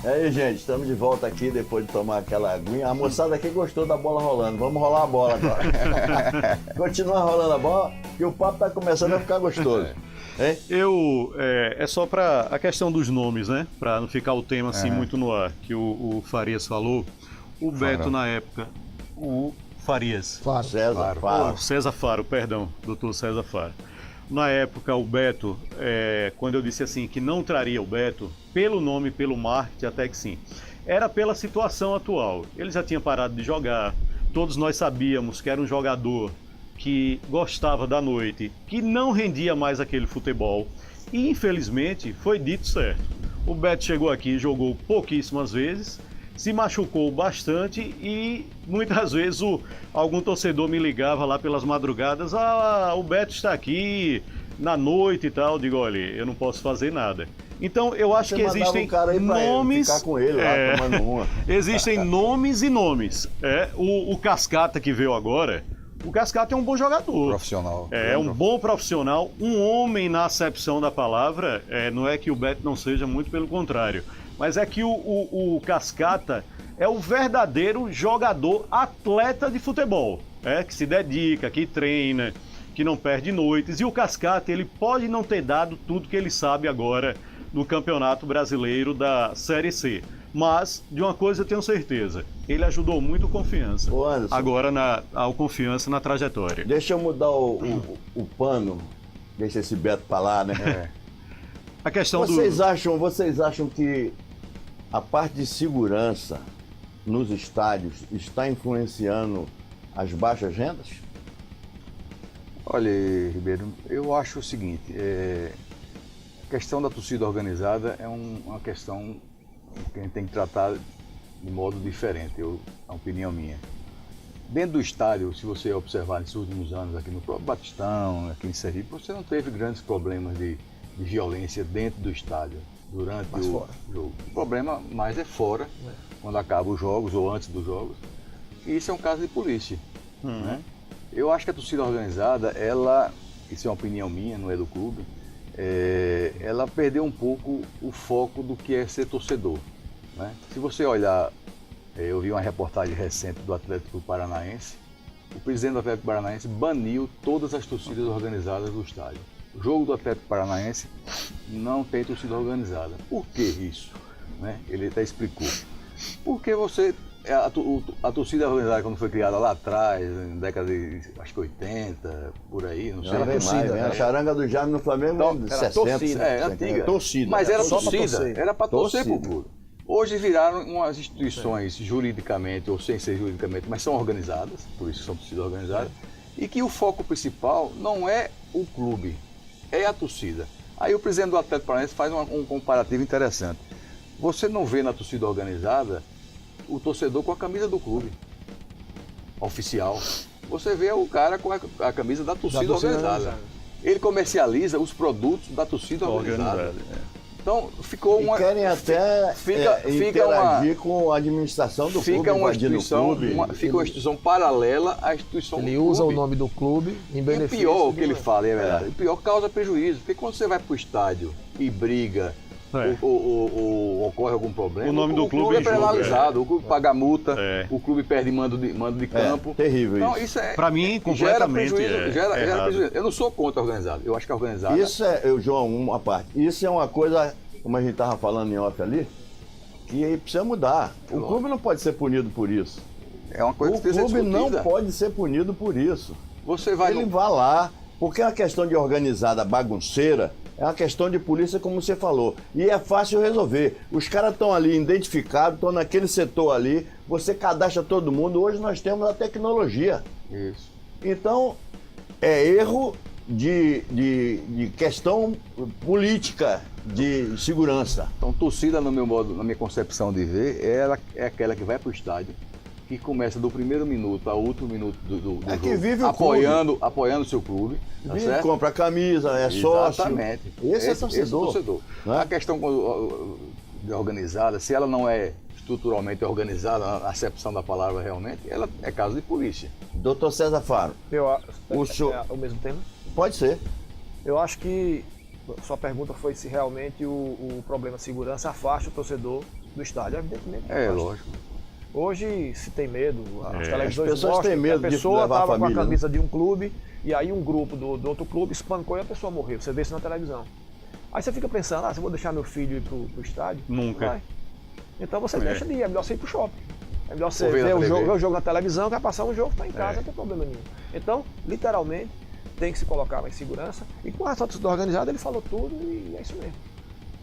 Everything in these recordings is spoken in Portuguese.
E aí, gente, estamos de volta aqui depois de tomar aquela aguinha. A moçada aqui gostou da bola rolando. Vamos rolar a bola agora. Continua rolando a bola, que o papo tá começando a ficar gostoso. Hein? É só para a questão dos nomes, né? Para não ficar o tema assim muito no ar, que o Farias falou. O Beto, na época, o Farias. Faro. César Faro. César Faro, perdão, doutor César Faro. Na época, o Beto, quando eu disse assim que não traria o Beto, pelo nome, pelo marketing, até que sim, era pela situação atual. Ele já tinha parado de jogar, todos nós sabíamos que era um jogador que gostava da noite, que não rendia mais aquele futebol, e infelizmente foi dito certo. O Beto chegou aqui, jogou pouquíssimas vezes, se machucou bastante e muitas vezes algum torcedor me ligava lá pelas madrugadas, o Beto está aqui na noite e tal, eu digo, olha, eu não posso fazer nada. Então eu acho que existem nomes, ficar com ele lá, tomando uma. Existem nomes e nomes. O Cascata que veio agora, o Cascata é um bom jogador. Profissional. É um bom profissional, um homem na acepção da palavra, não é que o Beto não seja, muito pelo contrário. Mas é que o Cascata é o verdadeiro jogador atleta de futebol, que se dedica, que treina, que não perde noites. E o Cascata, ele pode não ter dado tudo que ele sabe agora no Campeonato Brasileiro da Série C. Mas, de uma coisa eu tenho certeza, ele ajudou muito o Confiança. Ô Anderson, agora ao Confiança na trajetória. Deixa eu mudar o pano, deixa esse Beto pra lá, né? A questão vocês acham que a parte de segurança nos estádios está influenciando as baixas rendas? Olha, Ribeiro, eu acho o seguinte, a questão da torcida organizada é uma questão que a gente tem que tratar de modo diferente, é uma opinião minha. Dentro do estádio, se você observar nesses últimos anos aqui no próprio Batistão, aqui em Sergipe, você não teve grandes problemas de violência dentro do estádio durante o jogo. O problema mais é fora, quando acabam os jogos ou antes dos jogos. E isso é um caso de polícia. Né? Eu acho que a torcida organizada, isso é uma opinião minha, não é do clube, ela perdeu um pouco o foco do que é ser torcedor. Né? Se você olhar, eu vi uma reportagem recente do Atlético Paranaense, o presidente do Atlético Paranaense baniu todas as torcidas organizadas do estádio. O jogo do Atlético Paranaense não tem torcida organizada. Por que isso? Né? Ele até explicou. Porque a torcida organizada, quando foi criada lá atrás, na década de acho que 80, por aí, não sei. Não, torcida, a charanga do Jaime no Flamengo então, era 60. Torcida, antiga. Torcida. Mas era torcida, era para torcer pro clube. Hoje viraram umas instituições juridicamente, ou sem ser juridicamente, mas são organizadas, por isso são torcidas organizadas, e que o foco principal não é o clube, é a torcida. Aí o presidente do Atlético Paranaense faz um comparativo interessante. Você não vê na torcida organizada o torcedor com a camisa do clube oficial. Você vê o cara com a camisa da torcida organizada. Ele comercializa os produtos da torcida organizada. Então ficou uma. E querem até interagir com a administração do clube. Fica uma instituição paralela à instituição do clube. Ele usa o nome do clube em benefício. E o pior que ele fala, é verdade. O pior causa prejuízo. Porque quando você vai para o estádio e briga, ou ocorre algum problema, o nome do clube é penalizado, o clube paga multa, o clube perde mando de campo. Terrível então, isso. Para mim, completamente gera prejuízo. Eu não sou contra a organizada, eu acho que a organizada... Isso João, uma parte. Isso é uma coisa, como a gente estava falando em off ali, que precisa mudar. O clube não pode ser punido por isso. É uma coisa que o clube não pode ser punido por isso. Ele vai lá, porque é uma questão de organizada bagunceira. É uma questão de polícia, como você falou. E é fácil resolver. Os caras estão ali identificados, estão naquele setor ali, você cadastra todo mundo. Hoje nós temos a tecnologia. Isso. Então, é erro de questão política de segurança. Então, torcida, no meu modo, na minha concepção de ver, ela é aquela que vai para o estádio, que começa do primeiro minuto ao último minuto do jogo, que vive o apoiando o seu clube. Tá certo? Compra camisa, é sócio. Exatamente. Esse é torcedor. Né? A questão de organizada, se ela não é estruturalmente organizada, a acepção da palavra realmente, ela é caso de polícia. Doutor César Faro. O mesmo tema? Pode ser. Eu acho que sua pergunta foi se realmente o problema de segurança afasta o torcedor do estádio? Evidentemente. Lógico. Hoje se tem medo, as As televisões pessoas mostram têm medo que a de pessoa levar a estava com a família, camisa de um clube e aí um grupo do outro clube espancou e a pessoa morreu. Você vê isso na televisão. Aí você fica pensando, se eu vou deixar meu filho ir pro estádio? Nunca. Vai. Então você deixa de ir, é melhor você ir pro shopping. É melhor você Ou ver ver na o TV. jogo na televisão, vai passar um jogo, tá em casa, não tem problema nenhum. Então, literalmente, tem que se colocar mais segurança. E com a torcida organizada, ele falou tudo e é isso mesmo.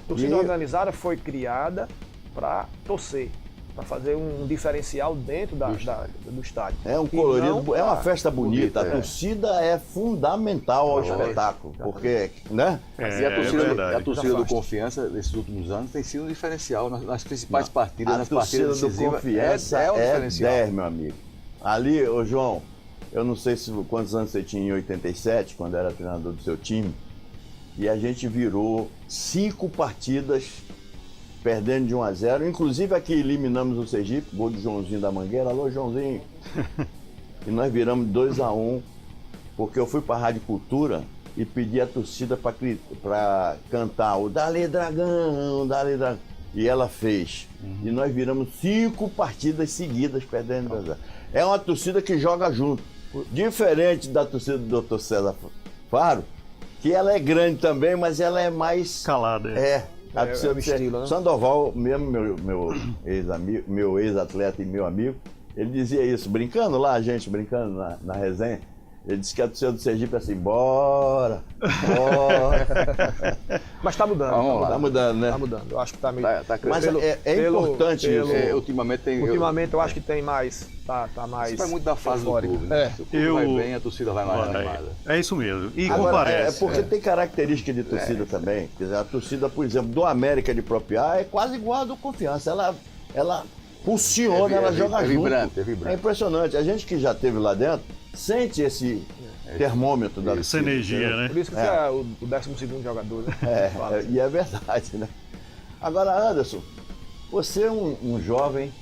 A torcida organizada foi criada para torcer, para fazer um diferencial dentro do estádio. É um E colorido, não é uma pra- festa bonita. A é. torcida é fundamental ao espetáculo, porque, né? E a torcida, verdade. a torcida do Afasta. Confiança, nesses últimos anos, tem sido um diferencial nas principais partidas, A nas torcida partidas do decisivas. Confiança É um é diferencial. 10, meu amigo. Ali, ô João, eu não sei quantos anos você tinha em 87, quando era treinador do seu time, e a gente virou 5 partidas perdendo de 1-0. Inclusive aqui eliminamos o Sergipe, gol do Joãozinho da Mangueira. Alô, Joãozinho. E nós viramos 2-1, porque eu fui para a Rádio Cultura e pedi a torcida para cantar o Dali Dragão, Dali Dragão. E ela fez. E nós viramos 5 partidas seguidas perdendo 2-0. É uma torcida que joga junto. Diferente da torcida do Dr. César Faro, que ela é grande também, mas ela é mais... Calada. A torcida o estilo, né? Sandoval, mesmo meu ex-atleta e meu amigo, ele dizia isso, brincando lá, a gente brincando na resenha. Ele disse que a torcida do Sergipe é assim, bora. Mas tá mudando. Vamos lá. Tá mudando, né? Tá mudando. Eu acho que tá meio. Tá Mas crescendo. é importante isso. Ultimamente tem. Ultimamente eu acho que tem mais. Tá mais. Isso vai muito da fase do eufórico. clube, né? Se o clube vai Eu- bem, a torcida vai mais Vai. animada. É isso mesmo. E Agora, comparece. porque tem característica de torcida também. Quer dizer, a torcida, por exemplo, do América de Propriá é quase igual a do Confiança. Ela pulsiona, ela joga junto. vibrante, é vibrante. É impressionante. A gente que já esteve lá dentro sente esse termômetro da Essa torcida. energia, entendeu? né? Por isso que você é o 12º jogador, né? Fala. E é verdade, né? Agora, Anderson, você é um jovem,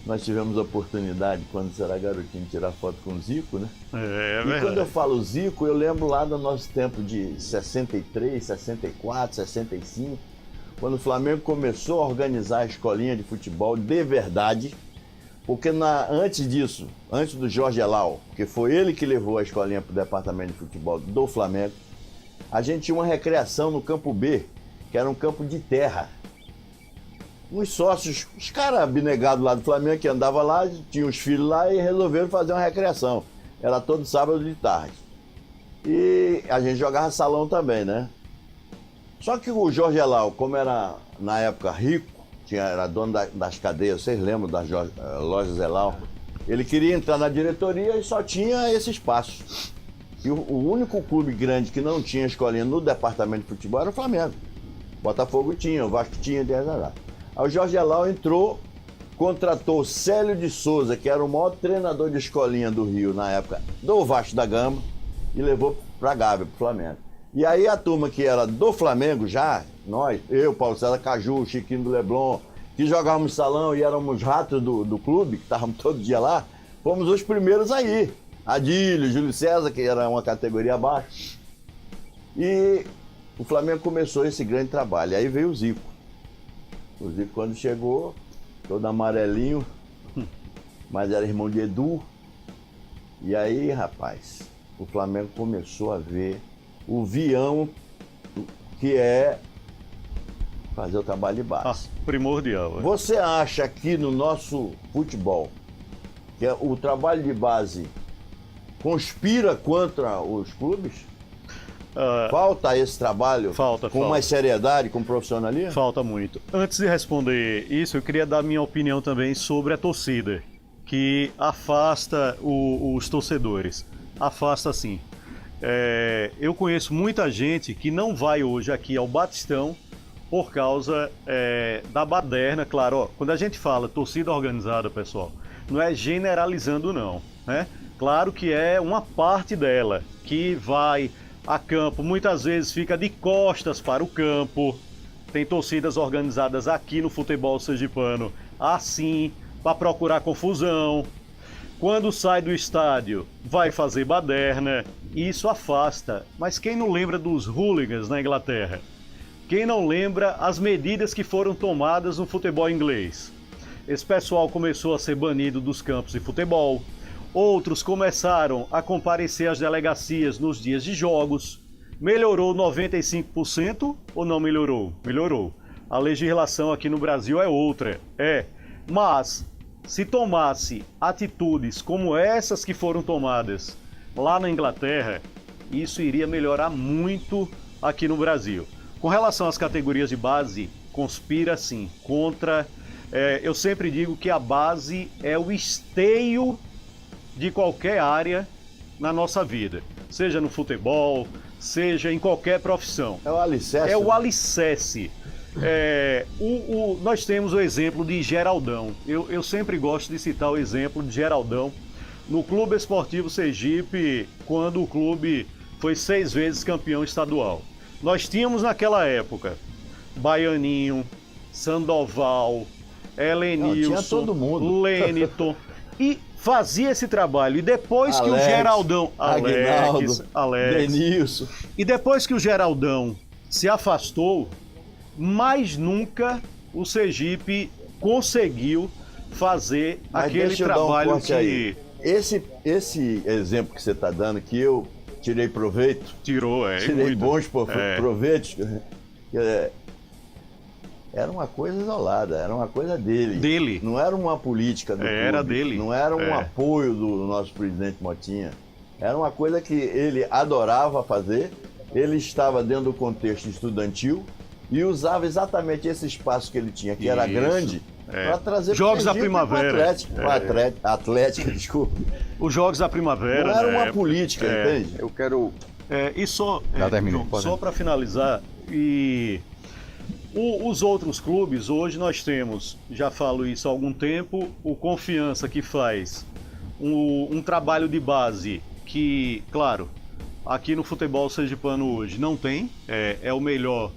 nós tivemos a oportunidade, quando você era garotinho, de tirar foto com o Zico, né? É E quando eu verdade. falo Zico, eu lembro lá do nosso tempo de 63, 64, 65, quando o Flamengo começou a organizar a escolinha de futebol de verdade, porque antes disso, antes do Jorge Elal, que foi ele que levou a escolinha para o departamento de futebol do Flamengo, a gente tinha uma recreação no campo B, que era um campo de terra. Uns sócios, os caras abnegados lá do Flamengo, que andavam lá, tinham os filhos lá e resolveram fazer uma recreação. Era todo sábado de tarde. E a gente jogava salão também, né? Só que o Jorge Elal, como era na época rico, era dono das cadeias, vocês lembram das lojas Elal? Ele queria entrar na diretoria e só tinha esse espaço. E o único clube grande que não tinha escolinha no departamento de futebol era o Flamengo. Botafogo tinha, o Vasco tinha, Aí o Jorge Elal entrou, contratou o Célio de Souza, que era o maior treinador de escolinha do Rio na época, do Vasco da Gama, e levou pra Gávea, pro Flamengo. E aí a turma que era do Flamengo já, nós, eu, Paulo César Caju, Chiquinho do Leblon, que jogávamos salão e éramos ratos do clube, que estávamos todo dia lá, fomos os primeiros a ir. Adílio, Júlio César, que era uma categoria abaixo. E o Flamengo começou esse grande trabalho. Aí veio o Zico. O Zico, quando chegou, todo amarelinho, mas era irmão de Edu. E aí, rapaz, o Flamengo começou a ver o vião que é fazer o trabalho de base. Primordial. Você acha que no nosso futebol, que o trabalho de base conspira contra os clubes? Falta esse trabalho Falta. mais seriedade, com profissionalismo? Falta muito. Antes de responder isso, eu queria dar minha opinião também sobre a torcida, que afasta os torcedores. Afasta sim. Eu conheço muita gente que não vai hoje aqui ao Batistão por causa da baderna. Claro, ó, quando a gente fala torcida organizada, pessoal, não é generalizando não, né? Claro que é uma parte dela que vai a campo, muitas vezes fica de costas para o campo. Tem torcidas organizadas aqui no futebol sergipano assim, para procurar confusão. Quando sai do estádio, vai fazer baderna, e isso afasta. Mas quem não lembra dos hooligans na Inglaterra? Quem não lembra as medidas que foram tomadas no futebol inglês? Esse pessoal começou a ser banido dos campos de futebol, outros começaram a comparecer às delegacias nos dias de jogos. Melhorou 95% ou não melhorou? Melhorou. A legislação aqui no Brasil é outra, mas se tomasse atitudes como essas que foram tomadas lá na Inglaterra, isso iria melhorar muito aqui no Brasil. Com relação às categorias de base, conspira sim contra. Eu sempre digo que a base é o esteio de qualquer área na nossa vida, seja no futebol, seja em qualquer profissão. É o alicerce. É o alicerce. Nós temos o exemplo de Geraldão. Eu sempre gosto de citar o exemplo de Geraldão no Clube Esportivo Sergipe, quando o clube foi 6 vezes campeão estadual. Nós tínhamos naquela época Baianinho, Sandoval, Helenilson, Lêniton, e fazia esse trabalho. E depois que o Geraldão, Alex, Denilson, e depois que o Geraldão se afastou, mais nunca o Sergipe conseguiu fazer aquele trabalho que... Aí. Esse exemplo que você está dando, que eu tirei proveito... Tirei bons proveitos... Era uma coisa isolada, era uma coisa dele. Não era uma política do clube. Era dele. Não era um apoio do nosso presidente Motinha. Era uma coisa que ele adorava fazer. Ele estava dentro do contexto estudantil e usava exatamente esse espaço que ele tinha, que era grande, para trazer Jogos da Primavera. Atlético, desculpa. Os Jogos da Primavera. Não era uma política, entende? Eu quero... E só para finalizar, os outros clubes, hoje nós temos, já falo isso há algum tempo, o Confiança, que faz um trabalho de base que, claro, aqui no futebol sergipano hoje não tem, é o melhor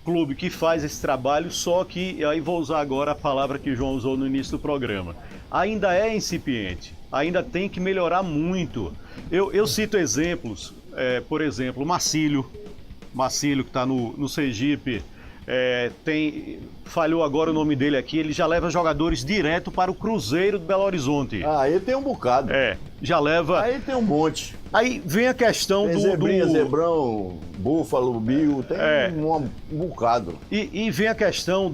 clube que faz esse trabalho, só que, aí vou usar agora a palavra que o João usou no início do programa, ainda é incipiente, ainda tem que melhorar muito. Eu cito exemplos, por exemplo, Marcílio que está no Sergipe, falhou agora o nome dele aqui, ele já leva jogadores direto para o Cruzeiro de Belo Horizonte. Aí tem um bocado. Já leva... Aí tem um monte. Aí vem a questão tem Zebrinha, Zebrão, Búfalo, Bill, tem um bocado. E vem a questão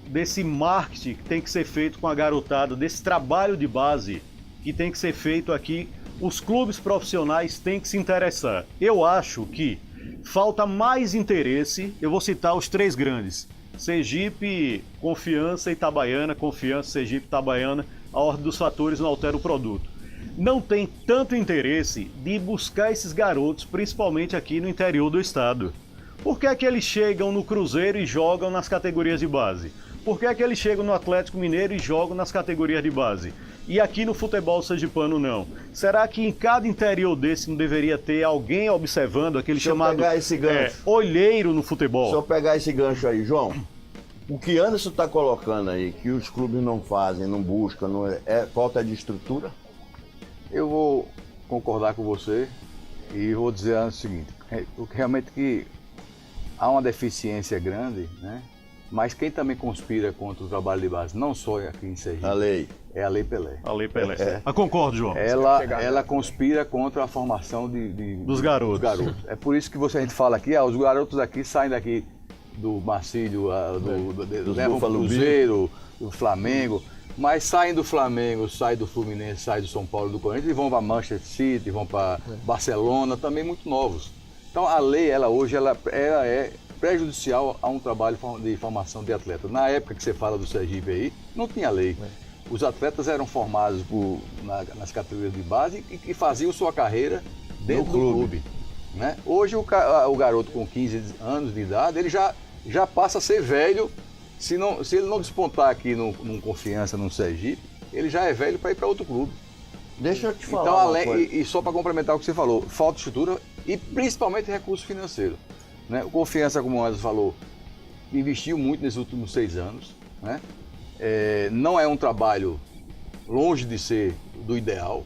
desse marketing que tem que ser feito com a garotada, desse trabalho de base que tem que ser feito aqui. Os clubes profissionais têm que se interessar. Eu acho que falta mais interesse, eu vou citar os 3 grandes, Sergipe, Confiança e Itabaiana, Confiança, Sergipe, Itabaiana, a ordem dos fatores não altera o produto. Não tem tanto interesse de buscar esses garotos, principalmente aqui no interior do estado. Por que é que eles chegam no Cruzeiro e jogam nas categorias de base? Por que é que eles chegam no Atlético Mineiro e jogam nas categorias de base? E aqui no futebol sergipano não? Será que em cada interior desse não deveria ter alguém observando aquele chamado olheiro no futebol? Se eu pegar esse gancho aí, João, o que Anderson está colocando aí, que os clubes não fazem, não buscam, é falta de estrutura? Eu vou concordar com você e vou dizer o seguinte, realmente que há uma deficiência grande, né? Mas quem também conspira contra o trabalho de base, não só aqui em Sergipe, é a Lei Pelé. A Lei Pelé. Concordo, João. Ela conspira contra a formação dos garotos. É por isso que a gente fala aqui, os garotos aqui saem daqui do Marcílio, levam o Cruzeiro, do Flamengo, mas saem do Flamengo, saem do Fluminense, saem do São Paulo, do Corinthians e vão para Manchester City, vão para Barcelona, também muito novos. Então a lei, hoje é prejudicial a um trabalho de formação de atleta. Na época que você fala do Sergipe aí, não tinha lei. Os atletas eram formados nas categorias de base e faziam sua carreira dentro do clube. Né? Hoje o garoto com 15 anos de idade, ele já passa a ser velho. Se ele não despontar aqui num Confiança, num Sergipe, ele já é velho para ir para outro clube. Deixa eu te falar. Então, e só para complementar o que você falou, falta estrutura e principalmente recurso financeiro. Né? O Confiança, como o Anderson falou, investiu muito nesses últimos 6 anos. Né? Não é um trabalho longe de ser do ideal,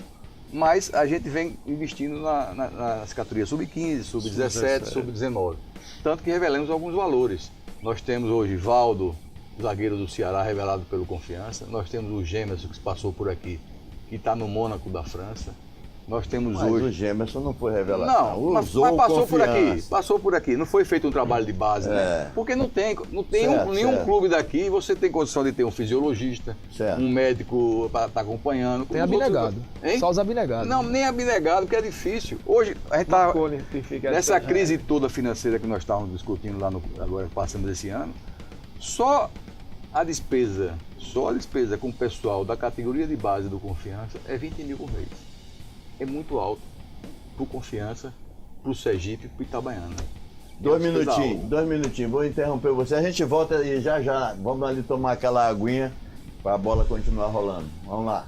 Mas a gente vem investindo nas categorias sub-15, sub-17, sub-19. Tanto que revelamos alguns valores. Nós temos hoje Valdo, zagueiro do Ceará, revelado pelo Confiança. Nós temos o Gemerson, que passou por aqui, que está no Mônaco da França. Nós temos mas hoje... o Gemerson não foi revelado. Não, mas passou por aqui. Não foi feito um trabalho de base, né? Porque não tem nenhum clube daqui, você tem condição de ter um fisiologista, um médico para estar acompanhando. Tem abnegado. Só os abnegados. Não, nem abnegado, porque é difícil. Hoje, a gente está nessa crise toda financeira que nós estávamos discutindo lá agora que passamos esse ano, só a despesa com o pessoal da categoria de base do Confiança é 20 mil por mês. É muito alto para o Confiança, para o Sergipe e para o Itabaiana. 2 minutinhos, vou interromper você. A gente volta e já, vamos ali tomar aquela aguinha para a bola continuar rolando. Vamos lá.